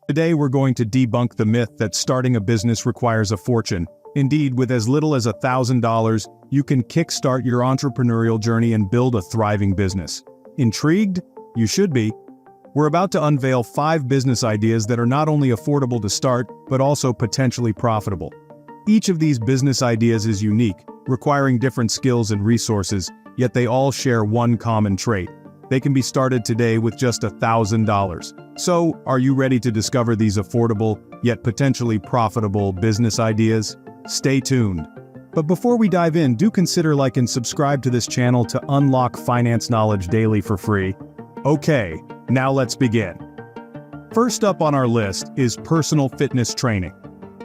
Today we're going to debunk the myth that starting a business requires a fortune. Indeed, with as little as $1,000, you can kickstart your entrepreneurial journey and build a thriving business. Intrigued? You should be. We're about to unveil 5 business ideas that are not only affordable to start, but also potentially profitable. Each of these business ideas is unique, requiring different skills and resources, yet they all share one common trait. They can be started today with just $1,000. So, are you ready to discover these affordable, yet potentially profitable business ideas? Stay tuned. But before we dive in, do consider like and subscribe to this channel to unlock finance knowledge daily for free. Okay, now let's begin. First up on our list is personal fitness training.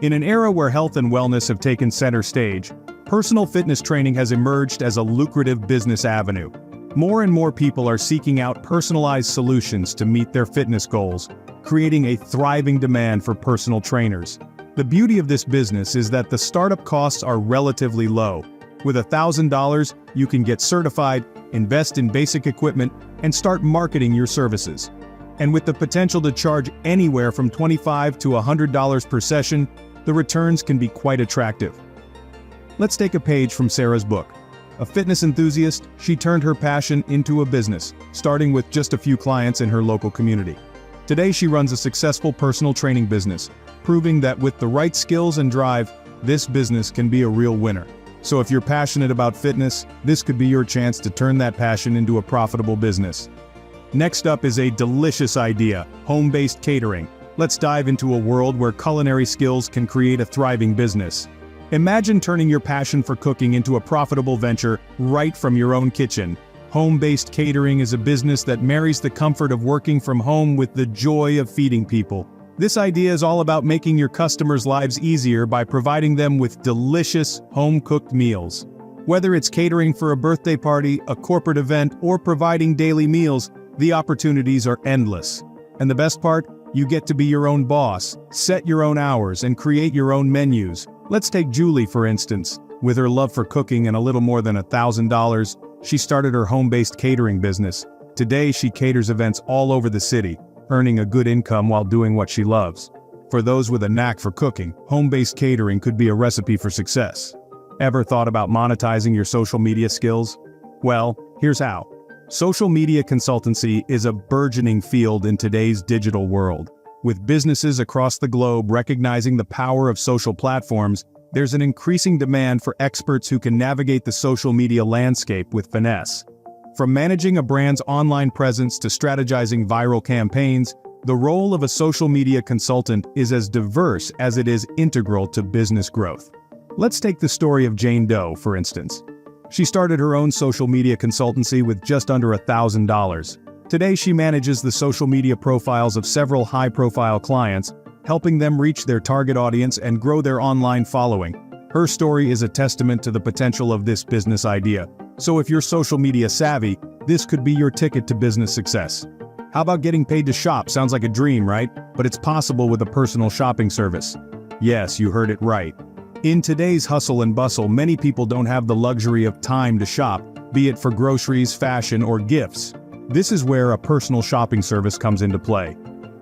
In an era where health and wellness have taken center stage, personal fitness training has emerged as a lucrative business avenue. More and more people are seeking out personalized solutions to meet their fitness goals, creating a thriving demand for personal trainers. The beauty of this business is that the startup costs are relatively low. With $1,000, you can get certified, invest in basic equipment, and start marketing your services. And with the potential to charge anywhere from $25 to $100 per session, the returns can be quite attractive. Let's take a page from Sarah's book. A fitness enthusiast, she turned her passion into a business, starting with just a few clients in her local community. Today she runs a successful personal training business, proving that with the right skills and drive, this business can be a real winner. So if you're passionate about fitness, this could be your chance to turn that passion into a profitable business. Next up is a delicious idea, home-based catering. Let's dive into a world where culinary skills can create a thriving business. Imagine turning your passion for cooking into a profitable venture right from your own kitchen. Home-based catering is a business that marries the comfort of working from home with the joy of feeding people. This idea is all about making your customers' lives easier by providing them with delicious, home-cooked meals. Whether it's catering for a birthday party, a corporate event, or providing daily meals, the opportunities are endless. And the best part? You get to be your own boss, set your own hours, and create your own menus. Let's take Julie, for instance. With her love for cooking and a little more than $1,000, she started her home-based catering business. Today, she caters events all over the city, earning a good income while doing what she loves. For those with a knack for cooking, home-based catering could be a recipe for success. Ever thought about monetizing your social media skills? Well, here's how. Social media consultancy is a burgeoning field in today's digital world. With businesses across the globe recognizing the power of social platforms, there's an increasing demand for experts who can navigate the social media landscape with finesse. From managing a brand's online presence to strategizing viral campaigns, the role of a social media consultant is as diverse as it is integral to business growth. Let's take the story of Jane Doe, for instance. She started her own social media consultancy with just under $1,000. Today she manages the social media profiles of several high-profile clients, helping them reach their target audience and grow their online following. Her story is a testament to the potential of this business idea. So if you're social media savvy, this could be your ticket to business success. How about getting paid to shop? Sounds like a dream, right? But it's possible with a personal shopping service. Yes, you heard it right. In today's hustle and bustle, many people don't have the luxury of time to shop, be it for groceries, fashion, or gifts. This is where a personal shopping service comes into play.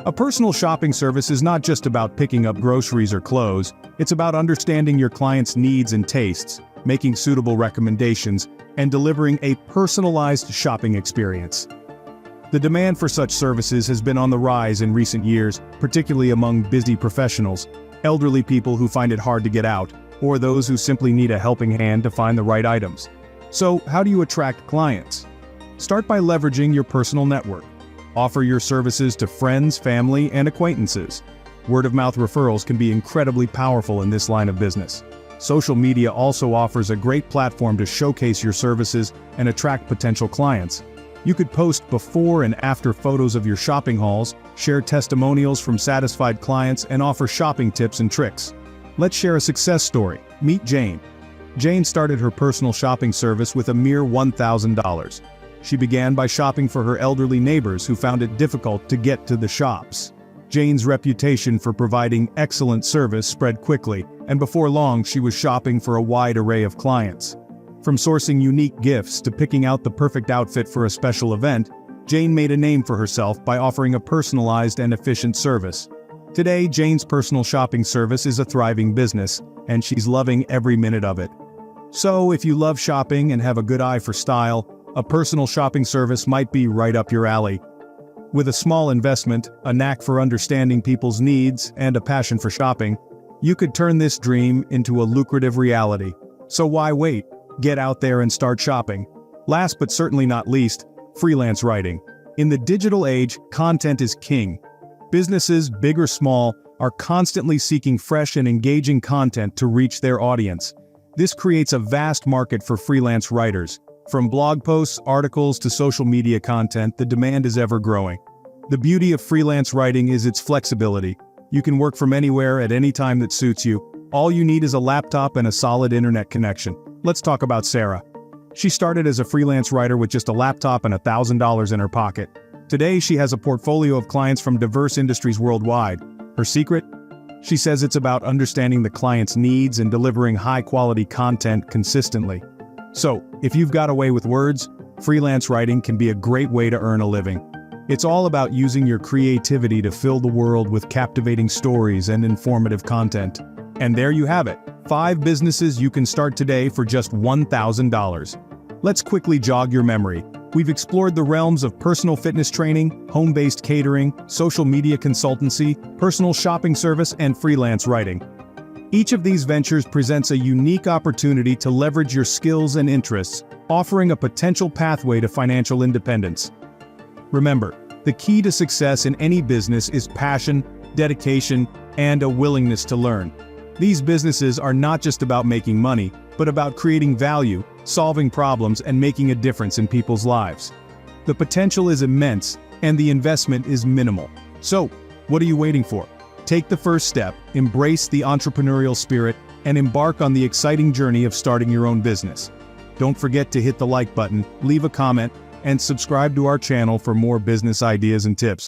A personal shopping service is not just about picking up groceries or clothes, it's about understanding your client's needs and tastes, making suitable recommendations, and delivering a personalized shopping experience. The demand for such services has been on the rise in recent years, particularly among busy professionals, elderly people who find it hard to get out, or those who simply need a helping hand to find the right items. So, how do you attract clients? Start by leveraging your personal network. Offer your services to friends, family, and acquaintances. Word-of-mouth referrals can be incredibly powerful in this line of business. Social media also offers a great platform to showcase your services and attract potential clients. You could post before and after photos of your shopping hauls, share testimonials from satisfied clients, and offer shopping tips and tricks. Let's share a success story. Meet Jane. Jane started her personal shopping service with a mere $1,000. She began by shopping for her elderly neighbors who found it difficult to get to the shops. Jane's reputation for providing excellent service spread quickly, and before long she was shopping for a wide array of clients. From sourcing unique gifts to picking out the perfect outfit for a special event, Jane made a name for herself by offering a personalized and efficient service. Today, Jane's personal shopping service is a thriving business, and she's loving every minute of it. So, if you love shopping and have a good eye for style, a personal shopping service might be right up your alley. With a small investment, a knack for understanding people's needs, and a passion for shopping, you could turn this dream into a lucrative reality. So why wait? Get out there and start shopping. Last but certainly not least, freelance writing. In the digital age, content is king. Businesses, big or small, are constantly seeking fresh and engaging content to reach their audience. This creates a vast market for freelance writers. From blog posts, articles to social media content, the demand is ever growing. The beauty of freelance writing is its flexibility. You can work from anywhere at any time that suits you. All you need is a laptop and a solid internet connection. Let's talk about Sarah. She started as a freelance writer with just a laptop and $1,000 in her pocket. Today, she has a portfolio of clients from diverse industries worldwide. Her secret? She says it's about understanding the client's needs and delivering high-quality content consistently. So, if you've got a way with words, freelance writing can be a great way to earn a living. It's all about using your creativity to fill the world with captivating stories and informative content. And there you have it, 5 businesses you can start today for just $1,000. Let's quickly jog your memory. We've explored the realms of personal fitness training, home-based catering, social media consultancy, personal shopping service, and freelance writing. Each of these ventures presents a unique opportunity to leverage your skills and interests, offering a potential pathway to financial independence. Remember, the key to success in any business is passion, dedication, and a willingness to learn. These businesses are not just about making money, but about creating value, solving problems, and making a difference in people's lives. The potential is immense, and the investment is minimal. So, what are you waiting for? Take the first step, embrace the entrepreneurial spirit, and embark on the exciting journey of starting your own business. Don't forget to hit the like button, leave a comment, and subscribe to our channel for more business ideas and tips.